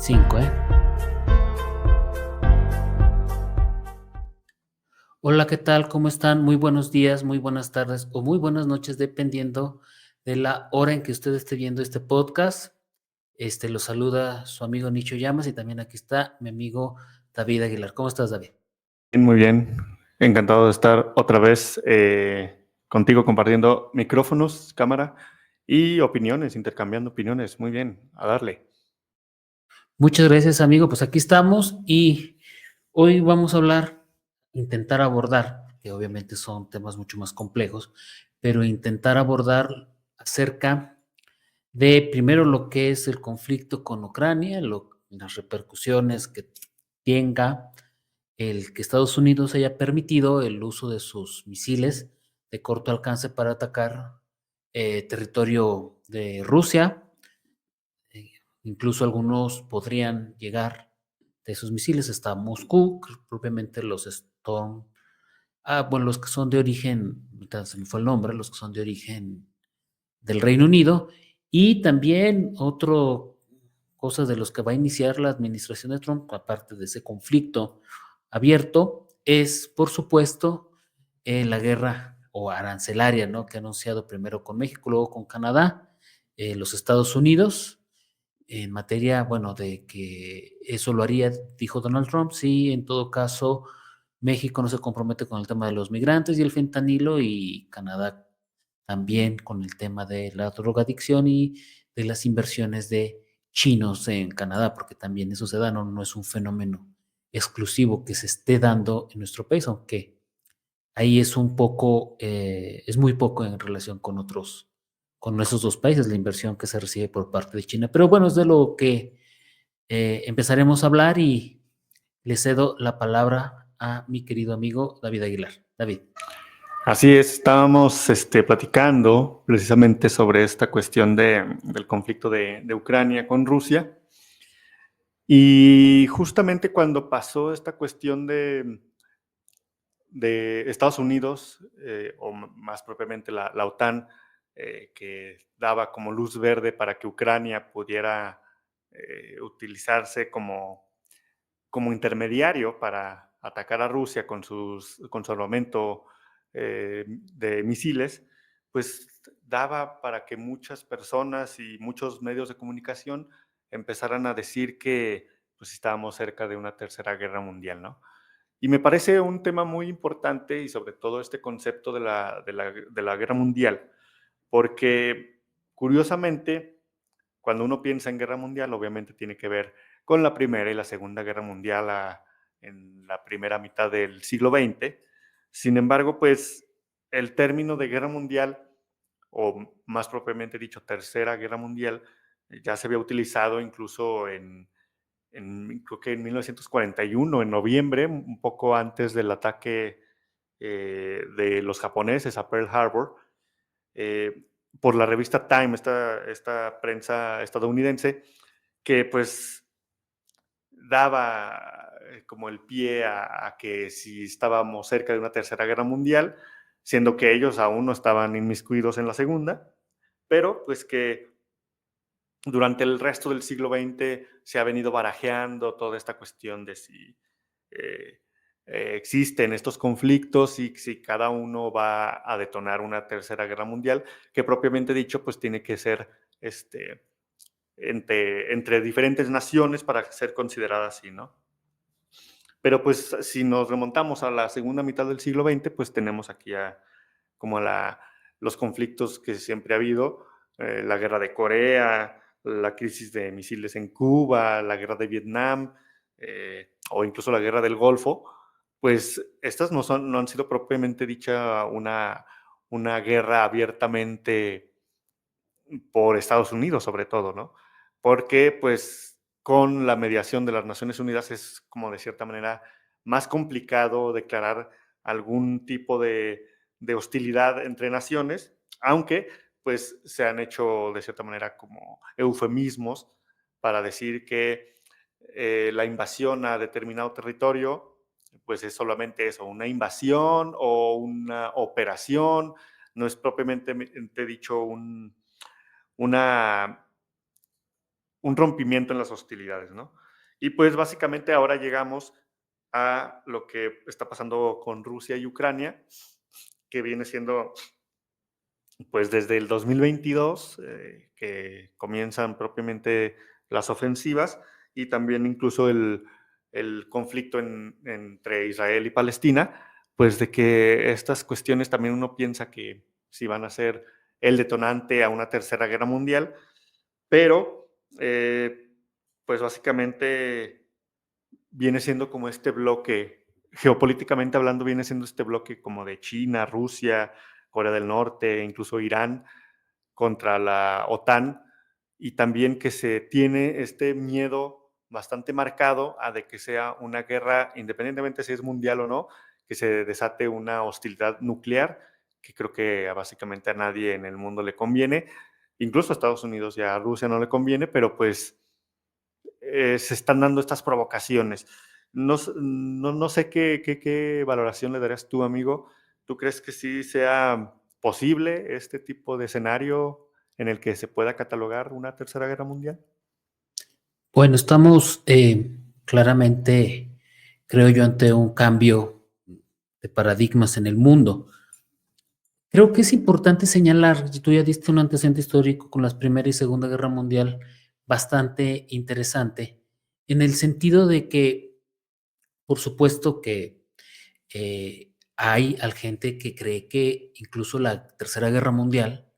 Cinco, ¿eh? Hola, ¿qué tal? ¿Cómo están? Muy buenos días, muy buenas tardes o muy buenas noches, dependiendo de la hora en que usted esté viendo este podcast. Lo saluda su amigo Nicho Llamas y también aquí está mi amigo David Aguilar. ¿Cómo estás, David? Muy bien, encantado de estar otra vez contigo compartiendo micrófonos, cámara y opiniones, intercambiando opiniones. Muy bien, a darle. Muchas gracias, amigo. Pues aquí estamos y hoy vamos a intentar abordar, que obviamente son temas mucho más complejos, pero intentar abordar acerca de primero lo que es el conflicto con Ucrania, las repercusiones que tenga el que Estados Unidos haya permitido el uso de sus misiles de corto alcance para atacar territorio de Rusia. eh, Incluso algunos podrían llegar de esos misiles hasta Moscú, propiamente los Storm. Bueno, los que son de origen, ahorita se me fue el nombre, los que son de origen del Reino Unido, y también otro cosas de los que va a iniciar la administración de Trump, aparte de ese conflicto abierto, es, por supuesto, la guerra o arancelaria, ¿no? Que ha anunciado primero con México, luego con Canadá, los Estados Unidos, en materia, bueno, de que eso lo haría, dijo Donald Trump, si en todo caso México no se compromete con el tema de los migrantes y el fentanilo, y Canadá también con el tema de la drogadicción y de las inversiones de chinos en Canadá, porque también eso se da, no es un fenómeno exclusivo que se esté dando en nuestro país, aunque ahí es un poco, es muy poco en relación con esos dos países, la inversión que se recibe por parte de China. Pero bueno, es de lo que empezaremos a hablar y le cedo la palabra a mi querido amigo David Aguilar. David. Así es, estábamos platicando precisamente sobre esta cuestión del conflicto de Ucrania con Rusia. Y justamente cuando pasó esta cuestión de Estados Unidos, o más propiamente la OTAN, que daba como luz verde para que Ucrania pudiera utilizarse como intermediario para atacar a Rusia con su armamento de misiles, pues daba para que muchas personas y muchos medios de comunicación empezaran a decir que pues estábamos cerca de una tercera guerra mundial, ¿no? Y me parece un tema muy importante y sobre todo este concepto de la guerra mundial, porque curiosamente, cuando uno piensa en guerra mundial, obviamente tiene que ver con la Primera y la Segunda Guerra Mundial en la primera mitad del siglo XX. Sin embargo, pues el término de guerra mundial, o más propiamente dicho, Tercera Guerra Mundial, ya se había utilizado incluso creo que en 1941, en noviembre, un poco antes del ataque de los japoneses a Pearl Harbor, eh, por la revista Time, esta prensa estadounidense, que pues daba como el pie a que si estábamos cerca de una tercera guerra mundial, siendo que ellos aún no estaban inmiscuidos en la segunda, pero pues que durante el resto del siglo XX se ha venido barajeando toda esta cuestión de si eh, existen estos conflictos y si cada uno va a detonar una tercera guerra mundial, que propiamente dicho, pues tiene que ser entre diferentes naciones para ser considerada así, ¿no? Pero pues si nos remontamos a la segunda mitad del siglo XX, pues tenemos aquí como los conflictos que siempre ha habido, la guerra de Corea, la crisis de misiles en Cuba, la guerra de Vietnam, o incluso la guerra del Golfo, pues estas no han sido propiamente dicha una guerra abiertamente por Estados Unidos, sobre todo, ¿no? Porque pues con la mediación de las Naciones Unidas es como de cierta manera más complicado declarar algún tipo de hostilidad entre naciones, aunque pues se han hecho de cierta manera como eufemismos para decir que la invasión a determinado territorio pues es solamente eso, una invasión o una operación, no es propiamente dicho una, un rompimiento en las hostilidades, ¿no? Y pues básicamente ahora llegamos a lo que está pasando con Rusia y Ucrania, que viene siendo pues desde el 2022, que comienzan propiamente las ofensivas y también incluso el conflicto entre Israel y Palestina, pues de que estas cuestiones también uno piensa que si van a ser el detonante a una tercera guerra mundial, pero pues básicamente viene siendo como este bloque, geopolíticamente hablando, viene siendo este bloque como de China, Rusia, Corea del Norte, incluso Irán, contra la OTAN, y también que se tiene este miedo bastante marcado a de que sea una guerra, independientemente si es mundial o no, que se desate una hostilidad nuclear, que creo que básicamente a nadie en el mundo le conviene, incluso a Estados Unidos y a Rusia no le conviene, pero pues se están dando estas provocaciones. No sé qué valoración le darías tú, amigo. ¿Tú crees que sí sea posible este tipo de escenario en el que se pueda catalogar una tercera guerra mundial? Bueno, estamos claramente, creo yo, ante un cambio de paradigmas en el mundo. Creo que es importante señalar, y tú ya diste un antecedente histórico con las Primera y Segunda Guerra Mundial bastante interesante, en el sentido de que, por supuesto que hay gente que cree que incluso la Tercera Guerra Mundial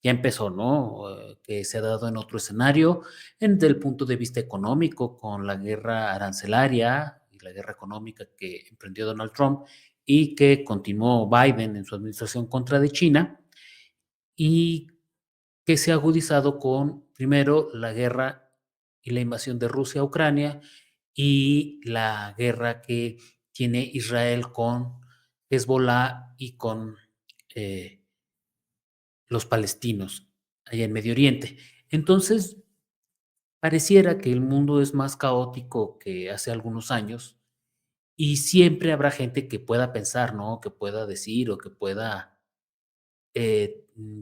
ya empezó, ¿no? Que se ha dado en otro escenario, desde el punto de vista económico, con la guerra arancelaria y la guerra económica que emprendió Donald Trump y que continuó Biden en su administración contra de China, y que se ha agudizado con, primero, la guerra y la invasión de Rusia a Ucrania y la guerra que tiene Israel con Hezbollah y con eh, los palestinos allá en Medio Oriente. Entonces, pareciera que el mundo es más caótico que hace algunos años y siempre habrá gente que pueda pensar, ¿no? Que pueda decir o que pueda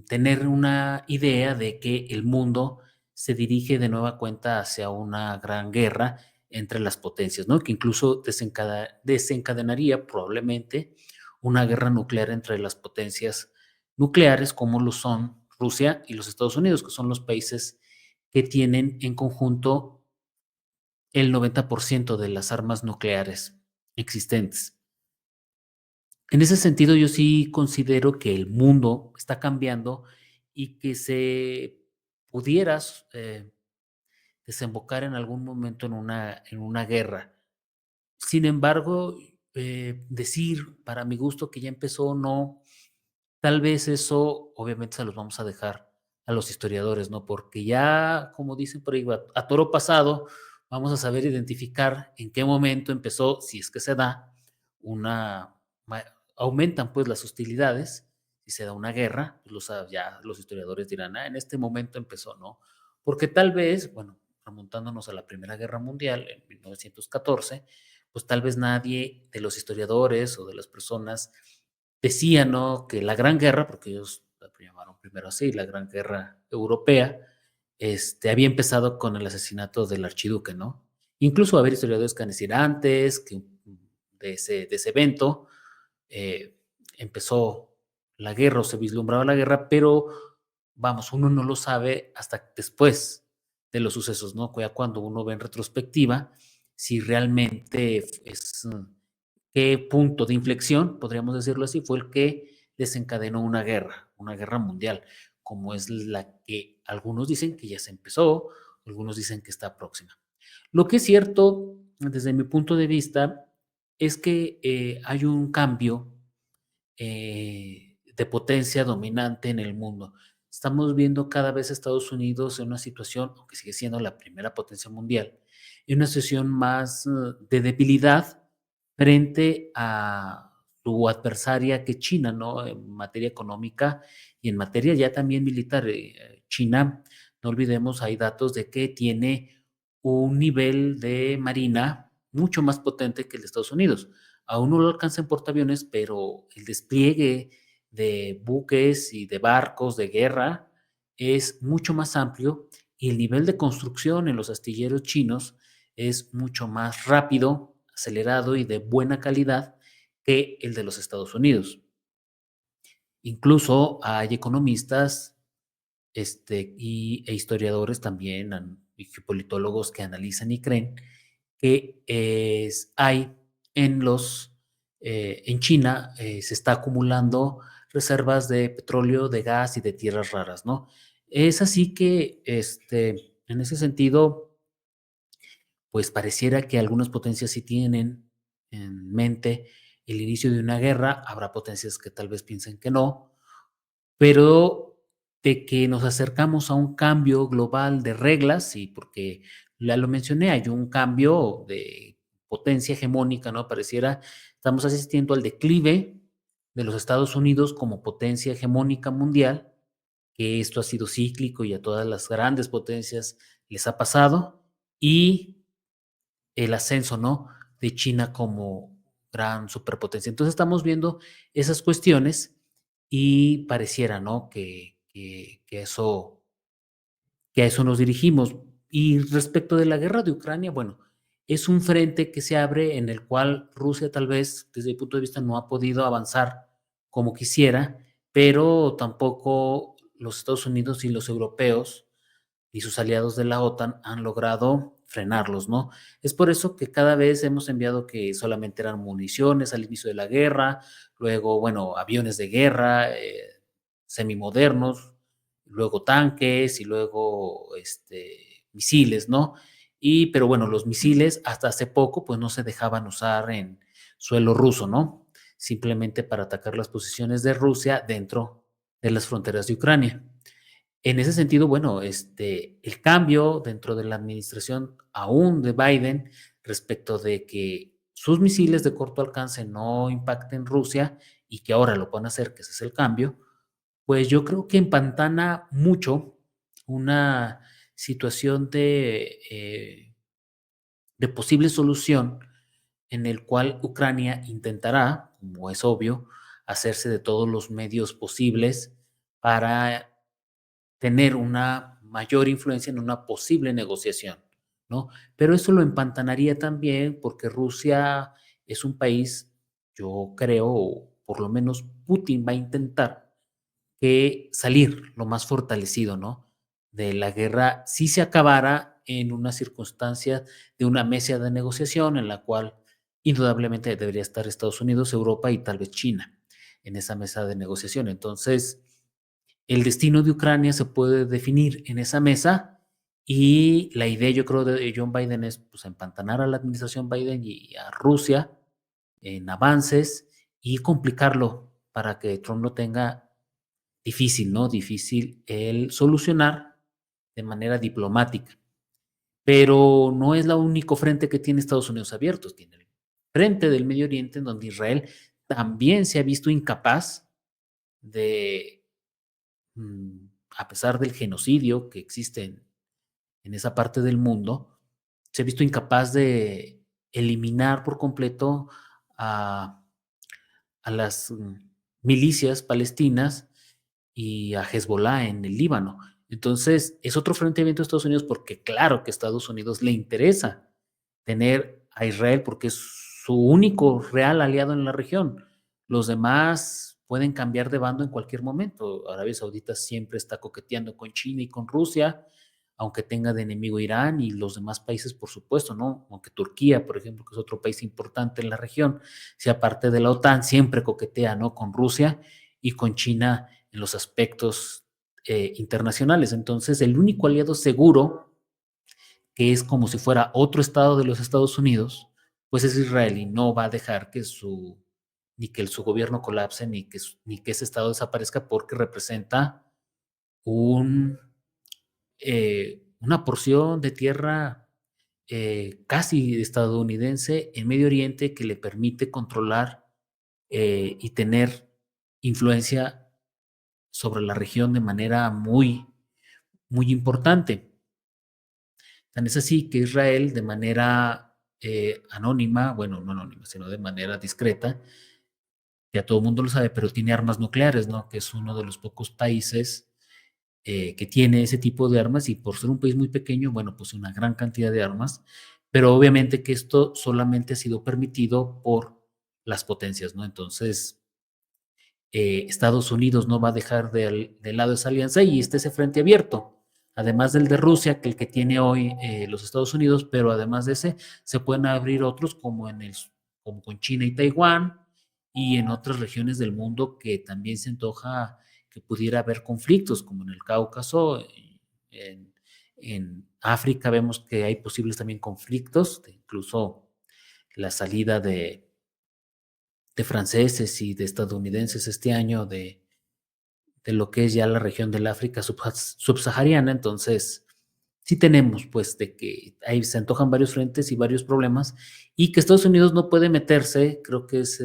tener una idea de que el mundo se dirige de nueva cuenta hacia una gran guerra entre las potencias, ¿no? Que incluso desencadenaría probablemente una guerra nuclear entre las potencias nucleares como lo son Rusia y los Estados Unidos, que son los países que tienen en conjunto el 90% de las armas nucleares existentes. En ese sentido, yo sí considero que el mundo está cambiando y que se pudieras desembocar en algún momento en una guerra. Sin embargo, decir para mi gusto que ya empezó o no, tal vez eso obviamente se los vamos a dejar a los historiadores, ¿no? Porque ya, como dicen por ahí, a toro pasado, vamos a saber identificar en qué momento empezó, si es que se da, una, aumentan pues las hostilidades, si se da una guerra, pues ya los historiadores dirán, en este momento empezó, ¿no? Porque tal vez, bueno, remontándonos a la Primera Guerra Mundial en 1914, pues tal vez nadie de los historiadores o de las personas decía, ¿no? Que la Gran Guerra, porque ellos la llamaron primero así, la Gran Guerra Europea, había empezado con el asesinato del archiduque, ¿no? Incluso haber historiadores que han decir antes que de ese evento eh, empezó la guerra o se vislumbraba la guerra, pero vamos, uno no lo sabe hasta después de los sucesos, ¿no? Ya cuando uno ve en retrospectiva si realmente es qué punto de inflexión, podríamos decirlo así, fue el que desencadenó una guerra mundial, como es la que algunos dicen que ya se empezó, algunos dicen que está próxima. Lo que es cierto, desde mi punto de vista, es que hay un cambio de potencia dominante en el mundo. Estamos viendo cada vez a Estados Unidos en una situación, aunque sigue siendo la primera potencia mundial, en una situación más de debilidad frente a su adversaria que China, ¿no? En materia económica y en materia ya también militar. China, no olvidemos, hay datos de que tiene un nivel de marina mucho más potente que el de Estados Unidos. Aún no lo alcanza en portaaviones, pero el despliegue de buques y de barcos de guerra es mucho más amplio y el nivel de construcción en los astilleros chinos es mucho más rápido, acelerado y de buena calidad que el de los Estados Unidos. Incluso hay economistas e historiadores también y politólogos que analizan y creen que hay en en China se está acumulando reservas de petróleo, de gas y de tierras raras, ¿no? Es así que, en ese sentido, pues pareciera que algunas potencias sí tienen en mente el inicio de una guerra, habrá potencias que tal vez piensen que no, pero de que nos acercamos a un cambio global de reglas, y porque ya lo mencioné, hay un cambio de potencia hegemónica, ¿no? Pareciera, estamos asistiendo al declive de los Estados Unidos como potencia hegemónica mundial, que esto ha sido cíclico y a todas las grandes potencias les ha pasado, y el ascenso, ¿no? De China como gran superpotencia. Entonces estamos viendo esas cuestiones y pareciera, ¿no? Que a eso nos dirigimos. Y respecto de la guerra de Ucrania, bueno, es un frente que se abre en el cual Rusia tal vez, desde mi punto de vista, no ha podido avanzar como quisiera, pero tampoco los Estados Unidos y los europeos y sus aliados de la OTAN han logrado frenarlos, ¿no? Es por eso que cada vez hemos enviado que solamente eran municiones al inicio de la guerra, luego, bueno, aviones de guerra, semimodernos, luego tanques y luego misiles, ¿no? Pero bueno, los misiles hasta hace poco pues no se dejaban usar en suelo ruso, ¿no? Simplemente para atacar las posiciones de Rusia dentro de las fronteras de Ucrania. En ese sentido, bueno, el cambio dentro de la administración aún de Biden respecto de que sus misiles de corto alcance no impacten Rusia y que ahora lo puedan hacer, que ese es el cambio, pues yo creo que empantana mucho una situación de posible solución en el cual Ucrania intentará, como es obvio, hacerse de todos los medios posibles para tener una mayor influencia en una posible negociación, ¿no? Pero eso lo empantanaría también porque Rusia es un país, yo creo, o por lo menos Putin va a intentar que salir lo más fortalecido, ¿no? De la guerra, si se acabara en una circunstancia de una mesa de negociación en la cual indudablemente debería estar Estados Unidos, Europa y tal vez China en esa mesa de negociación. Entonces, el destino de Ucrania se puede definir en esa mesa y la idea, yo creo, de John Biden es pues, empantanar a la administración Biden y a Rusia en avances y complicarlo para que Trump lo tenga difícil, ¿no? Difícil el solucionar de manera diplomática. Pero no es la único frente que tiene Estados Unidos abierto. Tiene el frente del Medio Oriente, en donde Israel también se ha visto incapaz de, mm, a pesar del genocidio que existe en esa parte del mundo, se ha visto incapaz de eliminar por completo a, a las milicias palestinas y a Hezbollah en el Líbano. Entonces, es otro frente abierto de Estados Unidos porque claro que a Estados Unidos le interesa tener a Israel porque es su único real aliado en la región. Los demás pueden cambiar de bando en cualquier momento. Arabia Saudita siempre está coqueteando con China y con Rusia, aunque tenga de enemigo Irán y los demás países, por supuesto, ¿no? Aunque Turquía, por ejemplo, que es otro país importante en la región, sea parte de la OTAN, siempre coquetea, ¿no? Con Rusia y con China en los aspectos internacionales. Entonces, el único aliado seguro, que es como si fuera otro estado de los Estados Unidos, pues es Israel y no va a dejar que ni que su gobierno colapse, ni que ese estado desaparezca porque representa un, una porción de tierra casi estadounidense en Medio Oriente que le permite controlar y tener influencia sobre la región de manera muy importante. Tan es así que Israel, de manera anónima, bueno, no anónima, sino de manera discreta, ya todo el mundo lo sabe, pero tiene armas nucleares, ¿no? Que es uno de los pocos países que tiene ese tipo de armas y por ser un país muy pequeño, bueno, pues una gran cantidad de armas, pero obviamente que esto solamente ha sido permitido por las potencias, ¿no? Entonces, Estados Unidos no va a dejar de lado esa alianza y está ese frente abierto, además del de Rusia, que el que tiene hoy los Estados Unidos, pero además de ese, se pueden abrir otros como con China y Taiwán y en otras regiones del mundo que también se antoja que pudiera haber conflictos, como en el Cáucaso, en, en África vemos que hay posibles también conflictos, incluso la salida de franceses y de estadounidenses este año de lo que es ya la región del África subsahariana. Entonces, sí tenemos pues de que ahí se antojan varios frentes y varios problemas y que Estados Unidos no puede meterse, creo que es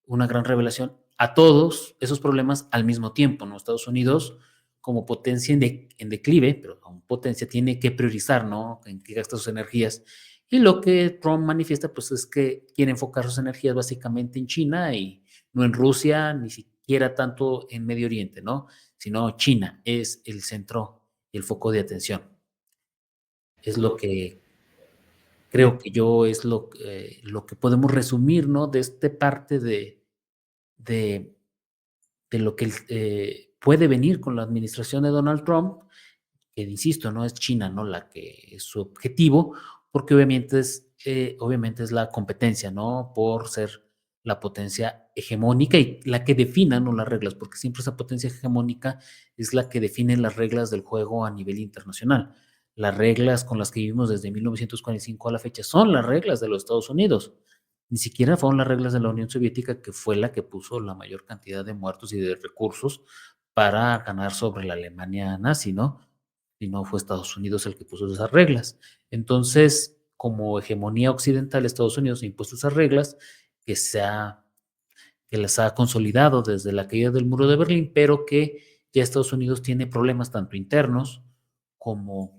una gran revelación, a todos esos problemas al mismo tiempo, ¿no? Estados Unidos como potencia en declive, pero como potencia tiene que priorizar, ¿no? En qué gasta sus energías. Y lo que Trump manifiesta, pues es que quiere enfocar sus energías básicamente en China y no en Rusia, ni siquiera tanto en Medio Oriente, ¿no? Sino China es el centro y el foco de atención. Es lo que creo que yo es lo que podemos resumir, ¿no? De esta parte de, de lo que puede venir con la administración de Donald Trump, que insisto, no es China, ¿no? La que es su objetivo, porque obviamente es la competencia, ¿no? Por ser la potencia hegemónica y la que defina, ¿no? Las reglas, porque siempre esa potencia hegemónica es la que define las reglas del juego a nivel internacional. Las reglas con las que vivimos desde 1945 a la fecha son las reglas de los Estados Unidos. Ni siquiera fueron las reglas de la Unión Soviética, que fue la que puso la mayor cantidad de muertos y de recursos para ganar sobre la Alemania nazi, ¿no? Y no fue Estados Unidos el que puso esas reglas. Entonces, como hegemonía occidental, Estados Unidos ha impuesto esas reglas que, se ha, que las ha consolidado desde la caída del muro de Berlín, pero que ya Estados Unidos tiene problemas tanto internos como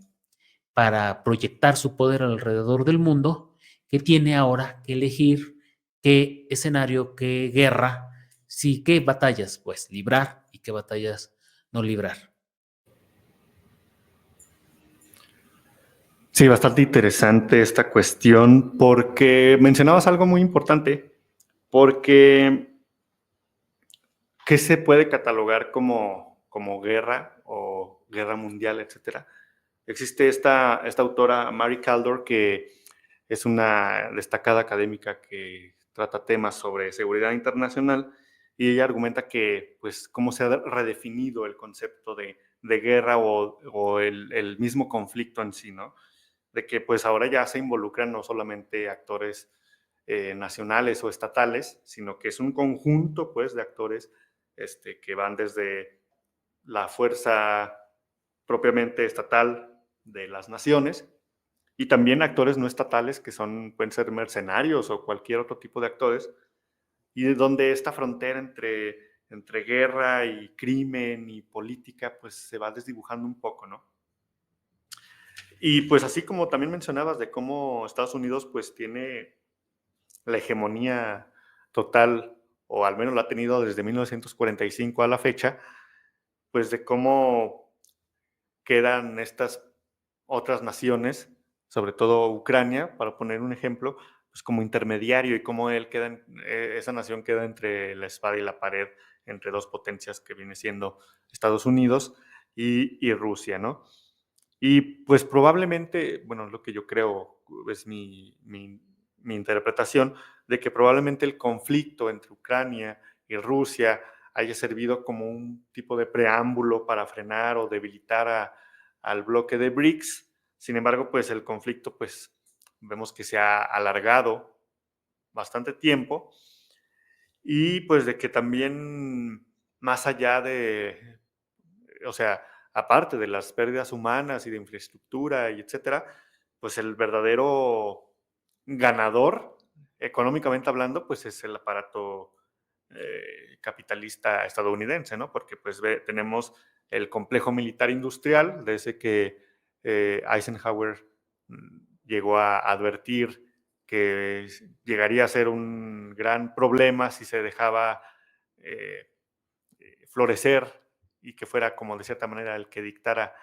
para proyectar su poder alrededor del mundo, que tiene ahora que elegir qué escenario, qué guerra, sí, qué batallas, pues librar y qué batallas no librar. Sí, bastante interesante esta cuestión porque mencionabas algo muy importante, porque ¿qué se puede catalogar como guerra o guerra mundial, etcétera? Existe esta autora, Mary Kaldor, que es una destacada académica que trata temas sobre seguridad internacional y ella argumenta que, pues, cómo se ha redefinido el concepto de guerra o el mismo conflicto en sí, ¿no? De que, pues, ahora ya se involucran no solamente actores nacionales o estatales, sino que es un conjunto, pues, de actores que van desde la fuerza propiamente estatal de las naciones y también actores no estatales que pueden ser mercenarios o cualquier otro tipo de actores, y de donde esta frontera entre guerra y crimen y política pues se va desdibujando un poco, ¿no? Y pues así como también mencionabas de cómo Estados Unidos pues tiene la hegemonía total, o al menos la ha tenido desde 1945 a la fecha, pues de cómo quedan estas otras naciones, sobre todo Ucrania, para poner un ejemplo, pues como intermediario y cómo esa nación queda entre la espada y la pared, entre dos potencias que viene siendo Estados Unidos y Rusia, ¿no? Y pues probablemente, bueno, es lo que yo creo, es mi interpretación, de que probablemente el conflicto entre Ucrania y Rusia haya servido como un tipo de preámbulo para frenar o debilitar al bloque de BRICS. Sin embargo, pues el conflicto, pues vemos que se ha alargado bastante tiempo y pues de que también más allá o sea, aparte de las pérdidas humanas y de infraestructura y etcétera, pues el verdadero ganador, económicamente hablando, pues es el aparato capitalista estadounidense, ¿no? Porque pues tenemos el complejo militar industrial, de ese que Eisenhower llegó a advertir que llegaría a ser un gran problema si se dejaba florecer y que fuera como de cierta manera el que dictara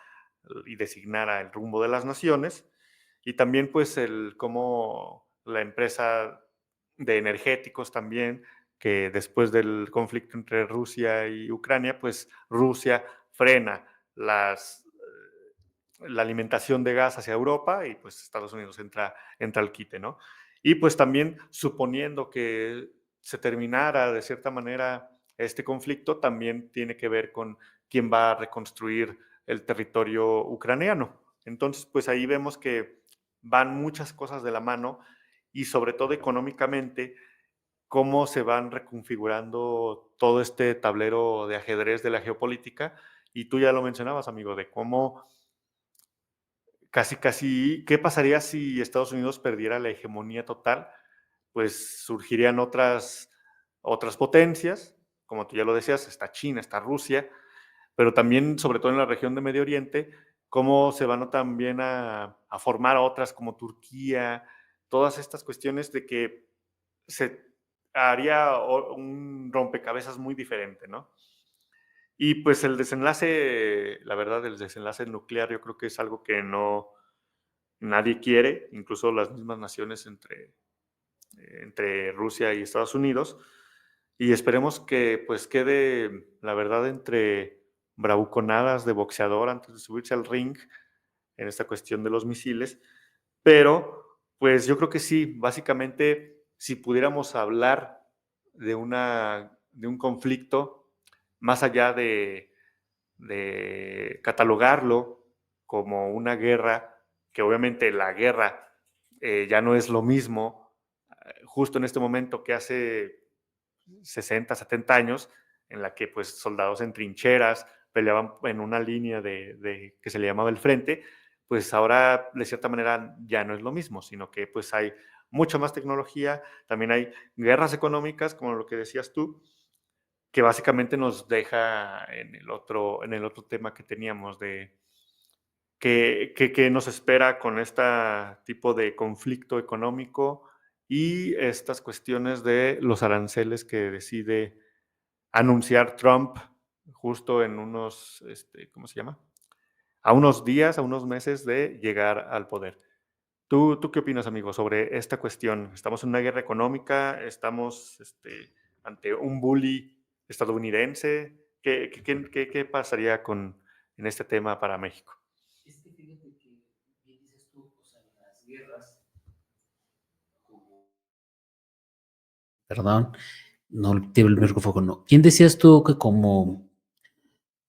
y designara el rumbo de las naciones. Y también pues el cómo la empresa de energéticos también, que después del conflicto entre Rusia y Ucrania, pues Rusia frena la alimentación de gas hacia Europa y pues Estados Unidos entra al quite, ¿no? Y pues también suponiendo que se terminara de cierta manera este conflicto, también tiene que ver con quién va a reconstruir el territorio ucraniano. Entonces, pues ahí vemos que van muchas cosas de la mano y sobre todo económicamente, cómo se van reconfigurando todo este tablero de ajedrez de la geopolítica. Y tú ya lo mencionabas, amigo, de cómo casi, casi, ¿qué pasaría si Estados Unidos perdiera la hegemonía total? Pues surgirían otras potencias, como tú ya lo decías, está China, está Rusia, pero también, sobre todo en la región de Medio Oriente, cómo se van también a formar otras como Turquía, todas estas cuestiones de que se haría un rompecabezas muy diferente, ¿no? Y pues el desenlace, la verdad, el desenlace nuclear yo creo que es algo que no nadie quiere, incluso las mismas naciones entre Rusia y Estados Unidos. Y esperemos que pues quede, la verdad, entre bravuconadas de boxeador antes de subirse al ring en esta cuestión de los misiles. Pero pues yo creo que sí, básicamente, si pudiéramos hablar de un conflicto, más allá de catalogarlo como una guerra, que obviamente la guerra ya no es lo mismo justo en este momento que hace 60, 70 años, en la que pues soldados en trincheras peleaban en una línea que se le llamaba el frente, pues ahora de cierta manera ya no es lo mismo, sino que pues hay mucha más tecnología, también hay guerras económicas, como lo que decías tú, que básicamente nos deja en el otro tema que teníamos de qué nos espera con este tipo de conflicto económico y estas cuestiones de los aranceles que decide anunciar Trump justo en unos, ¿cómo se llama? A unos días, a unos meses de llegar al poder. ¿Tú qué opinas, amigo, sobre esta cuestión? ¿Estamos en una guerra económica? ¿Estamos ante un bully estadounidense? ¿Qué pasaría en este tema para México? Es que fíjate que, bien dices tú, o sea, las guerras, como, perdón, no tiene el micrófono. Bien decías tú que como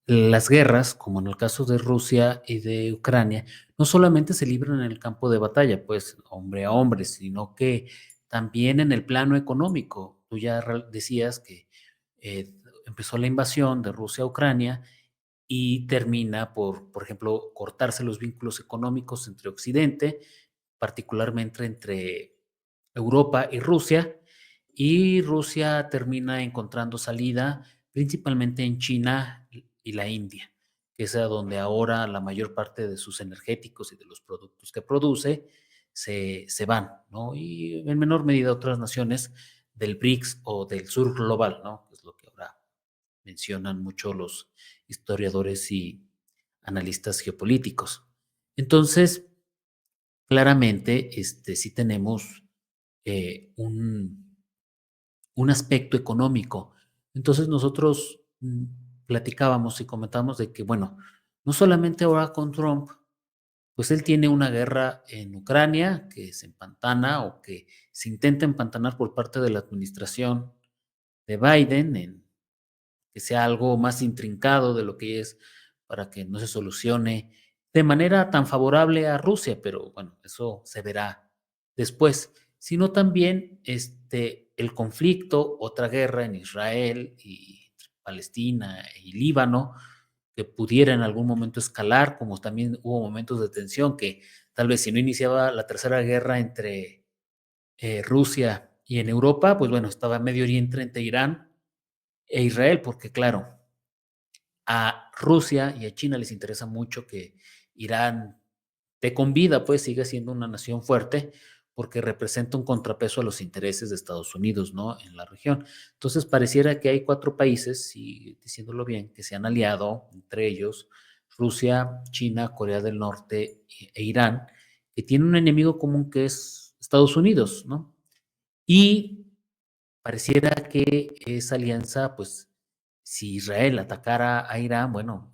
las guerras, como en el caso de Rusia y de Ucrania, no solamente se libran en el campo de batalla, pues hombre a hombre, sino que también en el plano económico. Tú ya decías que empezó la invasión de Rusia a Ucrania y termina por ejemplo, cortarse los vínculos económicos entre Occidente, particularmente entre Europa y Rusia termina encontrando salida principalmente en China y la India, que es a donde ahora la mayor parte de sus energéticos y de los productos que produce se van, ¿no? Y en menor medida otras naciones del BRICS o del sur global, ¿no? Que es lo que ahora mencionan mucho los historiadores y analistas geopolíticos. Entonces, claramente, sí tenemos un aspecto económico. Entonces nosotros platicábamos y comentábamos de que, bueno, no solamente ahora con Trump, pues él tiene una guerra en Ucrania que se empantana o que se intenta empantanar por parte de la administración de Biden en que sea algo más intrincado de lo que es para que no se solucione de manera tan favorable a Rusia, pero bueno, eso se verá después, sino también el conflicto, otra guerra en Israel y Palestina y Líbano, que pudiera en algún momento escalar, como también hubo momentos de tensión que tal vez si no iniciaba la tercera guerra entre Rusia y en Europa, pues bueno, estaba Medio Oriente entre Irán e Israel, porque claro, a Rusia y a China les interesa mucho que Irán esté con vida, pues siga siendo una nación fuerte, porque representa un contrapeso a los intereses de Estados Unidos, ¿no? En la región. Entonces, pareciera que hay 4 países, y diciéndolo bien, que se han aliado, entre ellos Rusia, China, Corea del Norte e Irán, que tienen un enemigo común que es Estados Unidos, ¿no? Y pareciera que esa alianza, pues, si Israel atacara a Irán, bueno,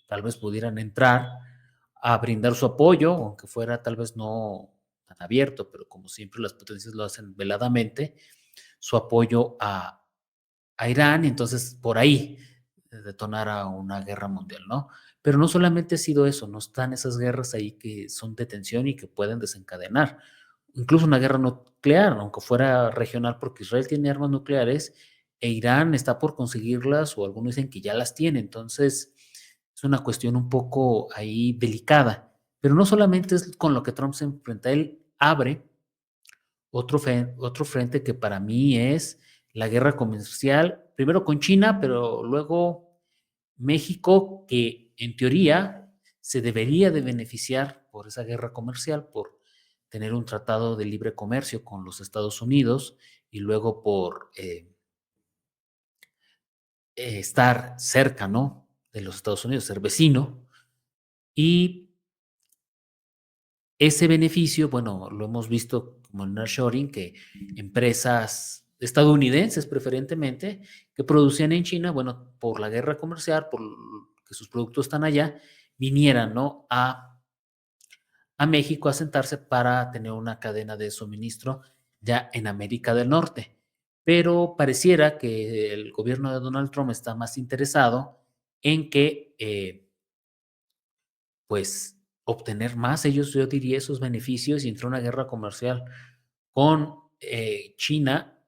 tal vez pudieran entrar a brindar su apoyo, aunque fuera tal vez no tan abierto, pero como siempre las potencias lo hacen veladamente, su apoyo a Irán, y entonces por ahí detonara una guerra mundial, ¿no? Pero no solamente ha sido eso, no están esas guerras ahí que son de tensión y que pueden desencadenar incluso una guerra nuclear, aunque fuera regional, porque Israel tiene armas nucleares e Irán está por conseguirlas, o algunos dicen que ya las tiene. Entonces, es una cuestión un poco ahí delicada. Pero no solamente es con lo que Trump se enfrenta, él abre otro frente que para mí es la guerra comercial, primero con China, pero luego México, que en teoría se debería de beneficiar por esa guerra comercial, por tener un tratado de libre comercio con los Estados Unidos y luego por estar cerca, ¿no? De los Estados Unidos, ser vecino. Y ese beneficio, bueno, lo hemos visto como en nearshoring, que empresas estadounidenses preferentemente, que producían en China, bueno, por la guerra comercial, por que sus productos están allá, vinieran, ¿no? A México a sentarse para tener una cadena de suministro ya en América del Norte. Pero pareciera que el gobierno de Donald Trump está más interesado en que pues obtener más, ellos yo diría, esos beneficios y entrar a una guerra comercial con China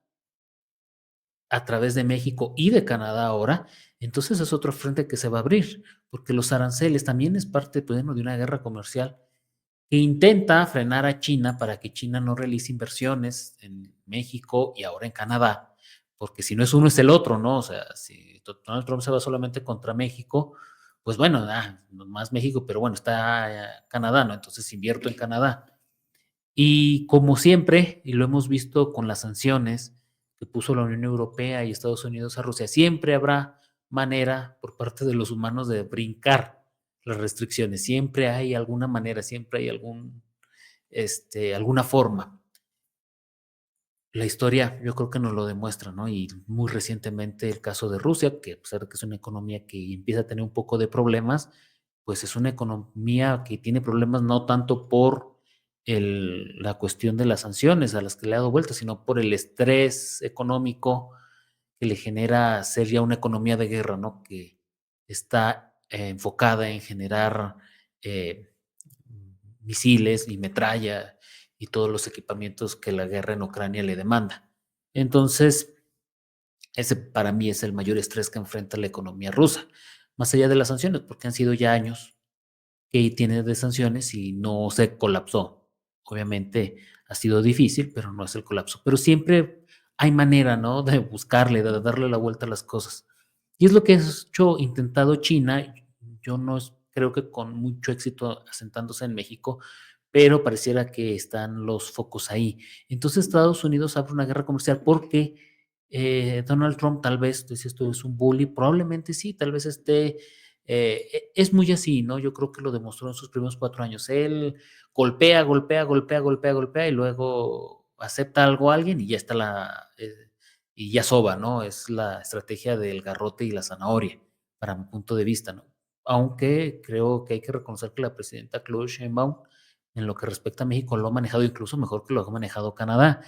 a través de México y de Canadá ahora, entonces es otro frente que se va a abrir, porque los aranceles también es parte pues, de una guerra comercial que intenta frenar a China para que China no realice inversiones en México y ahora en Canadá, porque si no es uno es el otro, ¿no? O sea, si Donald Trump se va solamente contra México, pues bueno, más México, pero bueno, está Canadá, ¿no? Entonces invierto en Canadá. Y como siempre, y lo hemos visto con las sanciones que puso la Unión Europea y Estados Unidos a Rusia, siempre habrá manera por parte de los humanos de brincar las restricciones. Siempre hay alguna manera, siempre hay alguna forma. La historia yo creo que nos lo demuestra, ¿no? Y muy recientemente el caso de Rusia, que a pesar de que es una economía que empieza a tener un poco de problemas, pues es una economía que tiene problemas no tanto por la cuestión de las sanciones a las que le ha dado vuelta, sino por el estrés económico que le genera ser ya una economía de guerra, ¿no? Que está enfocada en generar eh, misiles y metralla y todos los equipamientos que la guerra en Ucrania le demanda. Entonces, ese para mí es el mayor estrés que enfrenta la economía rusa, más allá de las sanciones, porque han sido ya años que tiene de sanciones y no se colapsó. Obviamente ha sido difícil, pero no es el colapso. Pero siempre hay manera, ¿no? De buscarle, de darle la vuelta a las cosas. Y es lo que ha hecho, intentado China. Yo no creo que con mucho éxito asentándose en México, pero pareciera que están los focos ahí. Entonces Estados Unidos abre una guerra comercial porque Donald Trump tal vez, si esto es un bully, probablemente sí, tal vez esté es muy así, ¿no? Yo creo que lo demostró en sus primeros 4 años. Él golpea, golpea, golpea, golpea, golpea y luego acepta algo a alguien y ya está y ya soba, ¿no? Es la estrategia del garrote y la zanahoria, para mi punto de vista, ¿no? Aunque creo que hay que reconocer que la presidenta Claudia Sheinbaum, en lo que respecta a México, lo ha manejado incluso mejor que lo ha manejado Canadá.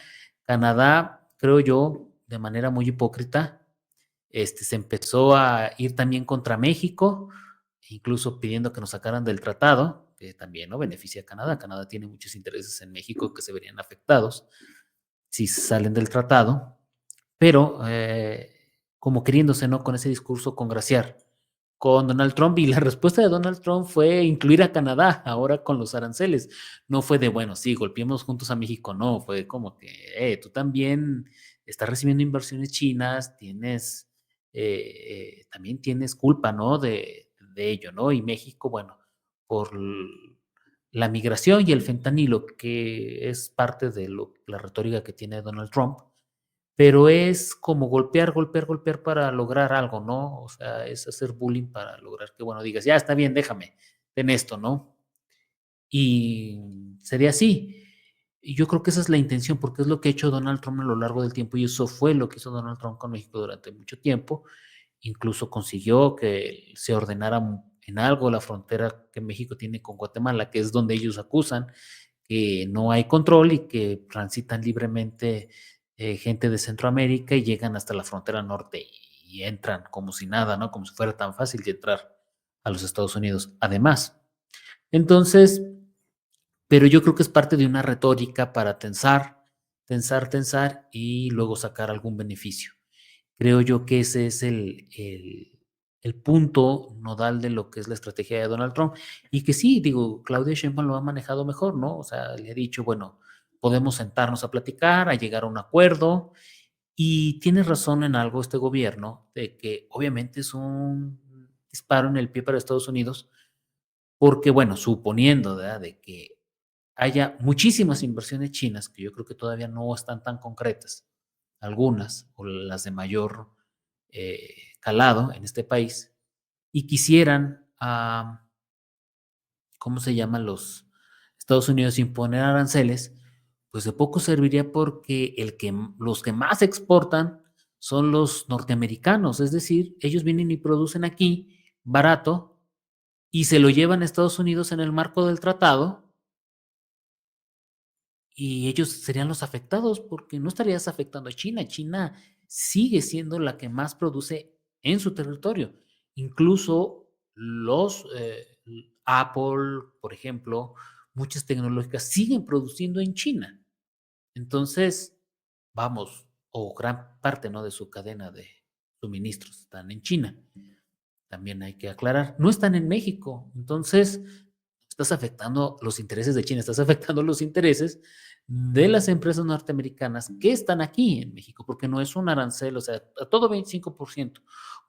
Canadá, creo yo, de manera muy hipócrita, se empezó a ir también contra México, incluso pidiendo que nos sacaran del tratado, que también no beneficia a Canadá. Canadá tiene muchos intereses en México que se verían afectados si salen del tratado, pero como queriéndose, ¿no? Con ese discurso congraciar con Donald Trump y la respuesta de Donald Trump fue incluir a Canadá ahora con los aranceles. No fue de, bueno, sí, golpeemos juntos a México, no, fue como que, tú también estás recibiendo inversiones chinas, también tienes culpa, ¿no? De ello, ¿no? Y México, bueno, por la migración y el fentanilo, que es parte de la retórica que tiene Donald Trump, pero es como golpear, golpear, golpear para lograr algo, ¿no? O sea, es hacer bullying para lograr que, bueno, digas, ya está bien, déjame, ten esto, ¿no? Y sería así. Y yo creo que esa es la intención, porque es lo que ha hecho Donald Trump a lo largo del tiempo, y eso fue lo que hizo Donald Trump con México durante mucho tiempo. Incluso consiguió que se ordenara en algo la frontera que México tiene con Guatemala, que es donde ellos acusan que no hay control y que transitan libremente gente de Centroamérica y llegan hasta la frontera norte y entran como si nada, ¿no? Como si fuera tan fácil de entrar a los Estados Unidos. Además, entonces, pero yo creo que es parte de una retórica para tensar, tensar, tensar y luego sacar algún beneficio. Creo yo que ese es el punto nodal de lo que es la estrategia de Donald Trump. Y que sí, digo, Claudia Sheinbaum lo ha manejado mejor, ¿no? O sea, le ha dicho, bueno, podemos sentarnos a platicar, a llegar a un acuerdo. Y tiene razón en algo este gobierno, de que obviamente es un disparo en el pie para Estados Unidos, porque, bueno, suponiendo, ¿verdad?, de que haya muchísimas inversiones chinas, que yo creo que todavía no están tan concretas, algunas, o las de mayor calado en este país, y quisieran, ¿cómo se llaman los Estados Unidos imponer aranceles? Pues de poco serviría porque los que más exportan son los norteamericanos, es decir, ellos vienen y producen aquí barato y se lo llevan a Estados Unidos en el marco del tratado, y ellos serían los afectados, porque no estarías afectando a China. China sigue siendo la que más produce en su territorio. Incluso los Apple, por ejemplo, muchas tecnológicas siguen produciendo en China. Entonces, vamos, o gran parte, ¿no?, de su cadena de suministros están en China. También hay que aclarar, no están en México. Entonces, estás afectando los intereses de China, estás afectando los intereses de las empresas norteamericanas que están aquí en México, porque no es un arancel, o sea, a todo 25%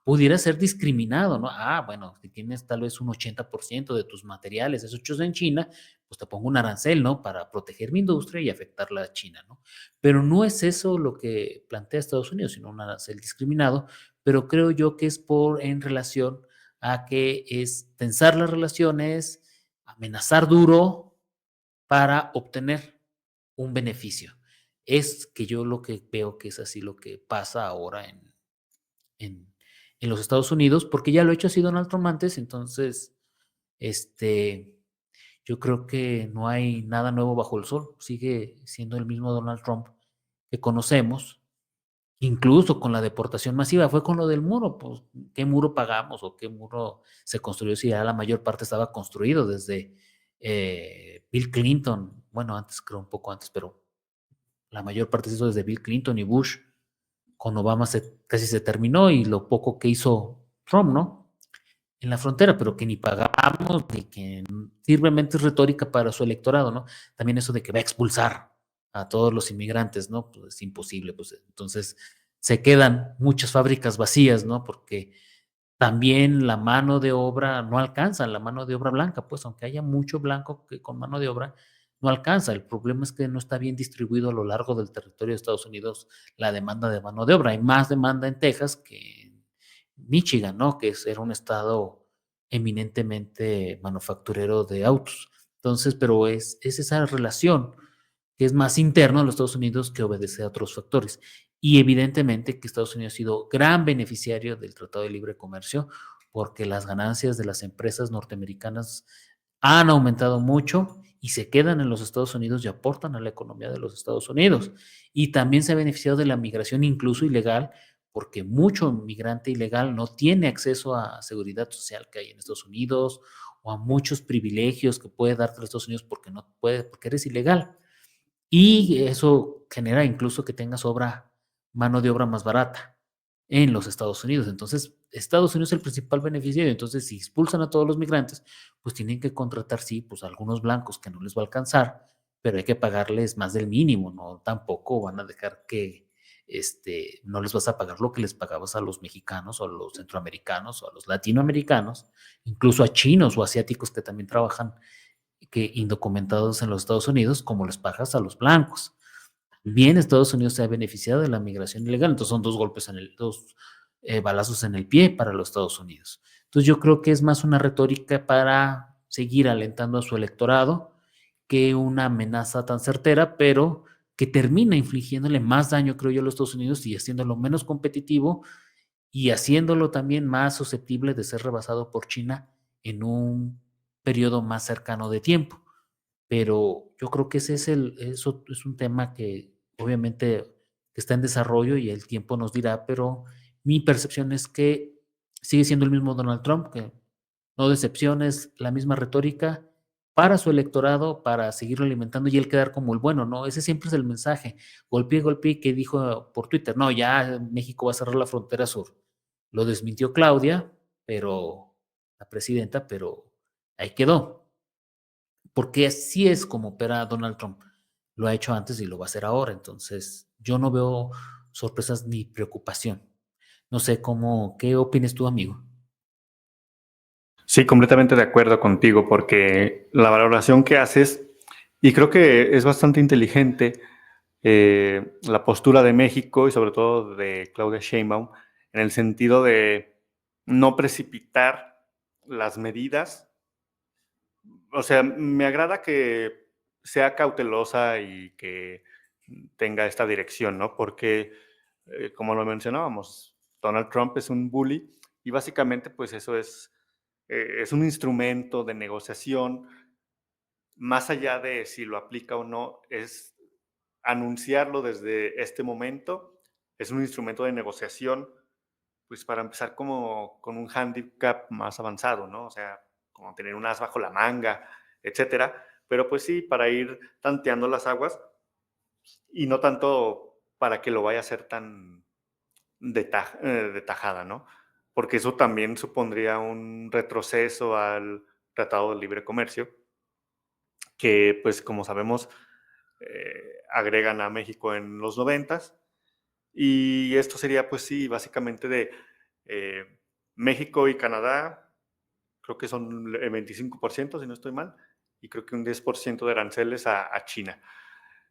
pudiera ser discriminado, ¿no? Ah, bueno, si tienes tal vez un 80% de tus materiales es hechos en China, pues te pongo un arancel, ¿no? Para proteger mi industria y afectarla a China, ¿no? Pero no es eso lo que plantea Estados Unidos, sino un arancel discriminado, pero creo yo que es en relación a que es tensar las relaciones, amenazar duro para obtener un beneficio. Es que yo lo que veo que es así lo que pasa ahora en, en los Estados Unidos, porque ya lo ha hecho así Donald Trump antes. Entonces, este, yo creo que no hay nada nuevo bajo el sol, sigue siendo el mismo Donald Trump que conocemos. Incluso con la deportación masiva, fue con lo del muro, pues, ¿qué muro pagamos o qué muro se construyó si ya la mayor parte estaba construido desde Bill Clinton? Bueno, antes, creo un poco antes, pero la mayor parte se hizo desde Bill Clinton y Bush. Con Obama casi se terminó, y lo poco que hizo Trump, ¿no? En la frontera, pero que ni pagamos, ni que simplemente es retórica para su electorado, ¿no? También eso de que va a expulsar a todos los inmigrantes, ¿no? Pues es imposible, pues entonces se quedan muchas fábricas vacías, ¿no? Porque también la mano de obra no alcanza, la mano de obra blanca, pues aunque haya mucho blanco que con mano de obra, no alcanza. El problema es que no está bien distribuido a lo largo del territorio de Estados Unidos la demanda de mano de obra. Hay más demanda en Texas que en Michigan, ¿no? Era un estado eminentemente manufacturero de autos. Entonces, pero es esa relación que es más interno a los Estados Unidos, que obedece a otros factores. Y evidentemente que Estados Unidos ha sido gran beneficiario del Tratado de Libre Comercio, porque las ganancias de las empresas norteamericanas han aumentado mucho y se quedan en los Estados Unidos y aportan a la economía de los Estados Unidos. Y también se ha beneficiado de la migración, incluso ilegal, porque mucho migrante ilegal no tiene acceso a seguridad social que hay en Estados Unidos, o a muchos privilegios que puede darte los Estados Unidos porque no puede, porque eres ilegal. Y eso genera incluso que tengas mano de obra más barata en los Estados Unidos. Entonces, Estados Unidos es el principal beneficiario. Entonces, si expulsan a todos los migrantes, pues tienen que contratar, sí, pues algunos blancos que no les va a alcanzar, pero hay que pagarles más del mínimo, ¿no? Tampoco van a dejar que no les vas a pagar lo que les pagabas a los mexicanos o a los centroamericanos o a los latinoamericanos, incluso a chinos o asiáticos que también trabajan que indocumentados en los Estados Unidos como les pagas a los blancos. Bien, Estados Unidos se ha beneficiado de la migración ilegal, entonces son dos balazos en el pie para los Estados Unidos. Entonces yo creo que es más una retórica para seguir alentando a su electorado que una amenaza tan certera, pero que termina infligiéndole más daño, creo yo, a los Estados Unidos y haciéndolo menos competitivo y haciéndolo también más susceptible de ser rebasado por China en un periodo más cercano de tiempo. Pero yo creo que eso es un tema que obviamente está en desarrollo y el tiempo nos dirá, pero mi percepción es que sigue siendo el mismo Donald Trump, que no decepciones, la misma retórica para su electorado, para seguirlo alimentando y él quedar como el bueno, ¿no? Ese siempre es el mensaje. Golpeé, que dijo por Twitter, no, ya México va a cerrar la frontera sur. Lo desmintió Claudia, pero la presidenta, pero ahí quedó. Porque así es como opera Donald Trump. Lo ha hecho antes y lo va a hacer ahora. Entonces, yo no veo sorpresas ni preocupación. No sé qué opines tú, amigo. Sí, completamente de acuerdo contigo, porque la valoración que haces, y creo que es bastante inteligente, la postura de México y sobre todo de Claudia Sheinbaum, en el sentido de no precipitar las medidas. O sea, me agrada que sea cautelosa y que tenga esta dirección, ¿no? Porque, como lo mencionábamos, Donald Trump es un bully y básicamente, pues eso es un instrumento de negociación, más allá de si lo aplica o no, es anunciarlo desde este momento, es un instrumento de negociación, pues para empezar como con un handicap más avanzado, ¿no? O sea, como tener un as bajo la manga, etcétera. Pero pues sí, para ir tanteando las aguas y no tanto para que lo vaya a hacer tan de tajada, ¿no? Porque eso también supondría un retroceso al Tratado de Libre Comercio, que pues como sabemos agregan a México en los noventas. Y esto sería pues sí, básicamente de eh, México y Canadá, creo que son el 25%, si no estoy mal, y creo que un 10% de aranceles a China,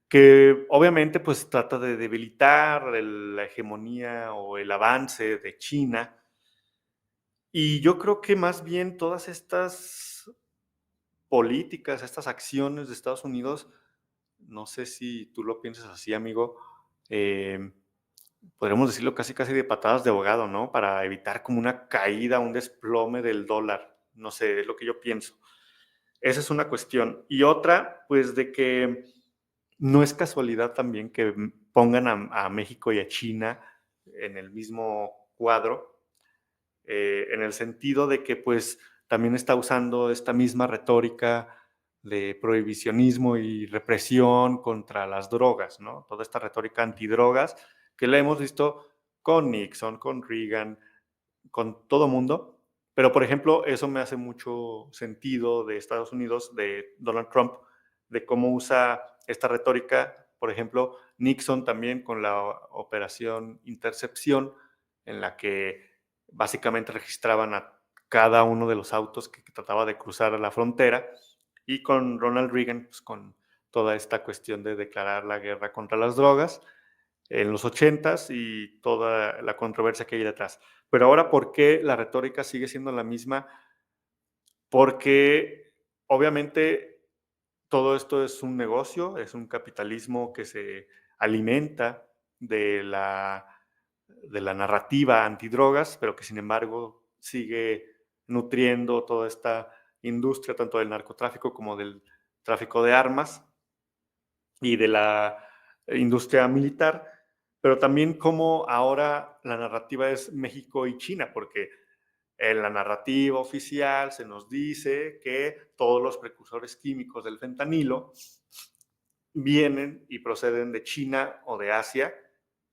que obviamente pues trata de debilitar la hegemonía o el avance de China. Y yo creo que más bien todas estas políticas, estas acciones de Estados Unidos, no sé si tú lo piensas así, amigo, eh, podríamos decirlo casi casi de patadas de ahogado, ¿no? Para evitar como una caída, un desplome del dólar. No sé, es lo que yo pienso. Esa es una cuestión. Y otra, pues de que no es casualidad también que pongan a México y a China en el mismo cuadro, en el sentido de que pues también está usando esta misma retórica de prohibicionismo y represión contra las drogas, ¿no? Toda esta retórica antidrogas que la hemos visto con Nixon, con Reagan, con todo mundo. Pero, por ejemplo, eso me hace mucho sentido de Estados Unidos, de Donald Trump, de cómo usa esta retórica. Por ejemplo, Nixon también con la operación Intercepción, en la que básicamente registraban a cada uno de los autos que trataba de cruzar la frontera. Y con Ronald Reagan, pues con toda esta cuestión de declarar la guerra contra las drogas en los ochentas y toda la controversia que hay detrás. Pero ahora, ¿por qué la retórica sigue siendo la misma? Porque obviamente todo esto es un negocio, es un capitalismo que se alimenta de la narrativa antidrogas, pero que sin embargo sigue nutriendo toda esta industria, tanto del narcotráfico como del tráfico de armas y de la industria militar, pero también como ahora la narrativa es México y China, porque en la narrativa oficial se nos dice que todos los precursores químicos del fentanilo vienen y proceden de China o de Asia,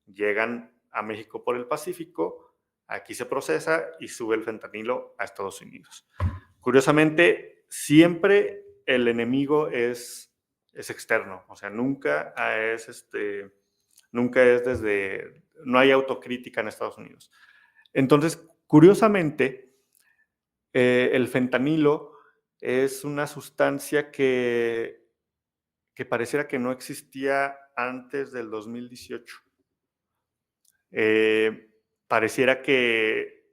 llegan a México por el Pacífico, aquí se procesa y sube el fentanilo a Estados Unidos. Curiosamente, siempre el enemigo es externo, o sea, nunca es desde, no hay autocrítica en Estados Unidos. Entonces, curiosamente, el fentanilo es una sustancia que pareciera que no existía antes del 2018. Eh, Pareciera que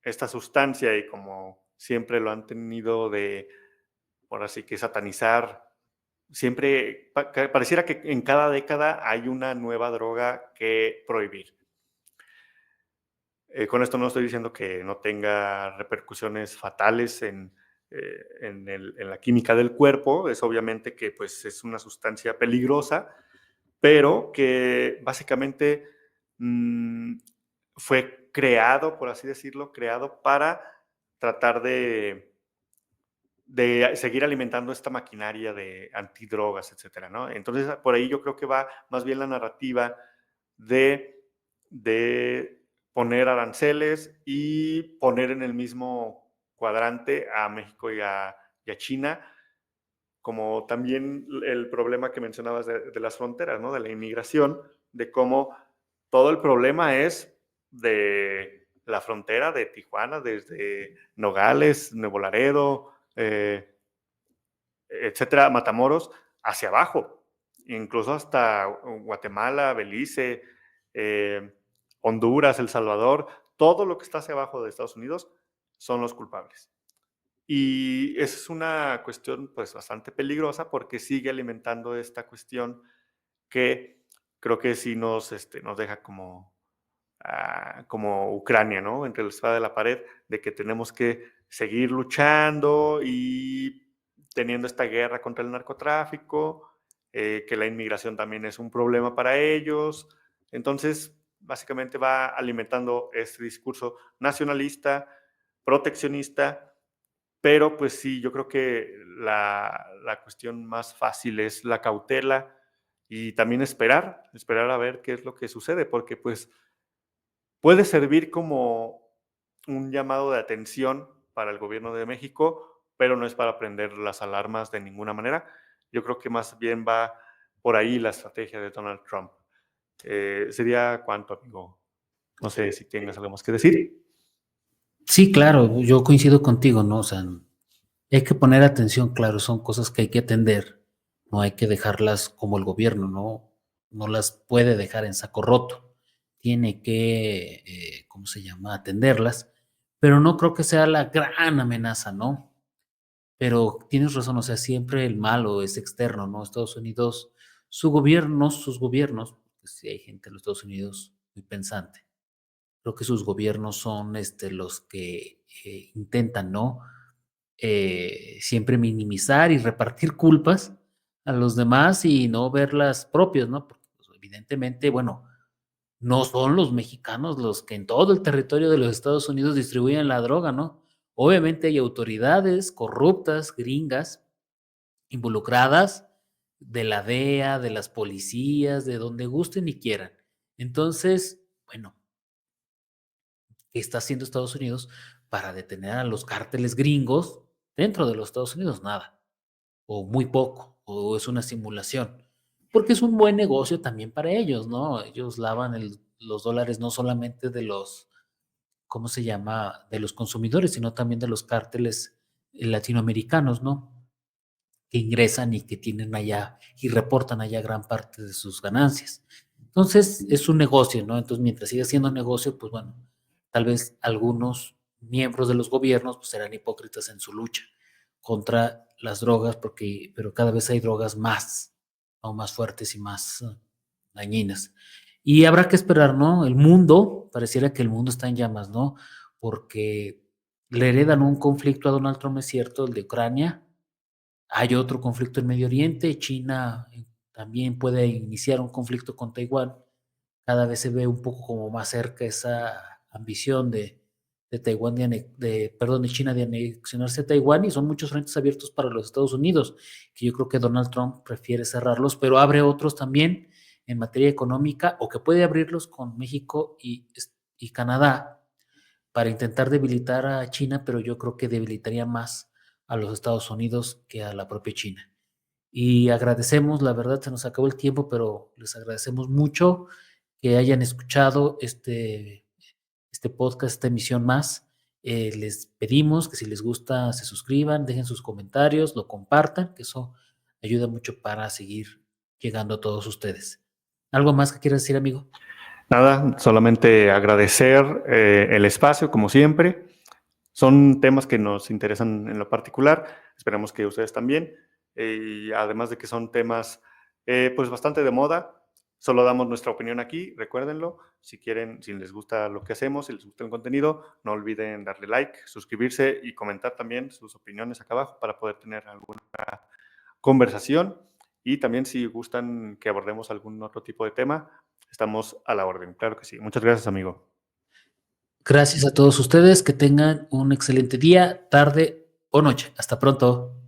esta sustancia, y como siempre lo han tenido de, ahora sí que satanizar, siempre pareciera que en cada década hay una nueva droga que prohibir. Con esto no estoy diciendo que no tenga repercusiones fatales en la química del cuerpo, es obviamente que pues, es una sustancia peligrosa, pero que básicamente mm, fue creado, por así decirlo, creado para tratar de seguir alimentando esta maquinaria de antidrogas, etcétera, ¿no? Entonces, por ahí yo creo que va más bien la narrativa de, de poner aranceles y poner en el mismo cuadrante a México y a China, como también el problema que mencionabas de las fronteras, ¿no? De la inmigración, de cómo todo el problema es de la frontera de Tijuana, desde Nogales, Nuevo Laredo, etcétera, Matamoros, hacia abajo, incluso hasta Guatemala, Belice, eh, Honduras, El Salvador, todo lo que está hacia abajo de Estados Unidos son los culpables. Y esa es una cuestión pues bastante peligrosa porque sigue alimentando esta cuestión que creo que sí nos deja como Ucrania, ¿no? Entre la espada y la pared, de que tenemos que seguir luchando y teniendo esta guerra contra el narcotráfico, que la inmigración también es un problema para ellos. Entonces, básicamente va alimentando este discurso nacionalista, proteccionista, pero pues sí, yo creo que la cuestión más fácil es la cautela y también esperar a ver qué es lo que sucede, porque pues puede servir como un llamado de atención para el gobierno de México, pero no es para prender las alarmas de ninguna manera. Yo creo que más bien va por ahí la estrategia de Donald Trump. ¿Sería cuánto, amigo? No sé si tengas algo más que decir. Sí, claro, yo coincido contigo, ¿no? O sea, hay que poner atención, claro, son cosas que hay que atender, no hay que dejarlas como el gobierno, ¿no? No las puede dejar en saco roto, tiene que, ¿cómo se llama?, atenderlas, pero no creo que sea la gran amenaza, ¿no? Pero tienes razón, o sea, siempre el malo es externo, ¿no? Estados Unidos, sus gobiernos, pues sí hay gente en los Estados Unidos muy pensante, creo que sus gobiernos son los que intentan, ¿no? Siempre minimizar y repartir culpas a los demás y no ver las propias, ¿no? Porque pues, evidentemente, bueno, no son los mexicanos los que en todo el territorio de los Estados Unidos distribuyen la droga, ¿no? Obviamente hay autoridades corruptas, gringas, involucradas de la DEA, de las policías, de donde gusten y quieran. Entonces, bueno, ¿qué está haciendo Estados Unidos para detener a los cárteles gringos dentro de los Estados Unidos? Nada, o muy poco, o es una simulación, porque es un buen negocio también para ellos, ¿no? Ellos lavan los dólares no solamente de los, ¿cómo se llama?, de los consumidores, sino también de los cárteles latinoamericanos, ¿no? Que ingresan y que tienen allá y reportan allá gran parte de sus ganancias. Entonces, es un negocio, ¿no? Entonces, mientras siga siendo negocio, pues bueno, tal vez algunos miembros de los gobiernos pues, serán hipócritas en su lucha contra las drogas, pero cada vez hay drogas más, ¿no? Más fuertes y más dañinas. Y habrá que esperar, ¿no? El mundo, pareciera que el mundo está en llamas, ¿no? Porque le heredan un conflicto a Donald Trump, es cierto, el de Ucrania, hay otro conflicto en Medio Oriente, China también puede iniciar un conflicto con Taiwán. Cada vez se ve un poco como más cerca esa ambición de Taiwán, perdón, de China de anexionarse a Taiwán y son muchos frentes abiertos para los Estados Unidos, que yo creo que Donald Trump prefiere cerrarlos, pero abre otros también en materia económica o que puede abrirlos con México y Canadá para intentar debilitar a China, pero yo creo que debilitaría más a los Estados Unidos que a la propia China. Y agradecemos, la verdad se nos acabó el tiempo, pero les agradecemos mucho que hayan escuchado este podcast, esta emisión más. Les pedimos que si les gusta se suscriban, dejen sus comentarios, lo compartan, que eso ayuda mucho para seguir llegando a todos ustedes. ¿Algo más que quieras decir, amigo? Nada, solamente agradecer el espacio, como siempre. Son temas que nos interesan en lo particular, esperamos que ustedes también. Y además de que son temas pues bastante de moda, solo damos nuestra opinión aquí, recuérdenlo. Si quieren, si les gusta lo que hacemos, si les gusta el contenido, no olviden darle like, suscribirse y comentar también sus opiniones acá abajo para poder tener alguna conversación. Y también si gustan que abordemos algún otro tipo de tema, estamos a la orden. Claro que sí. Muchas gracias, amigo. Gracias a todos ustedes, que tengan un excelente día, tarde o noche. Hasta pronto.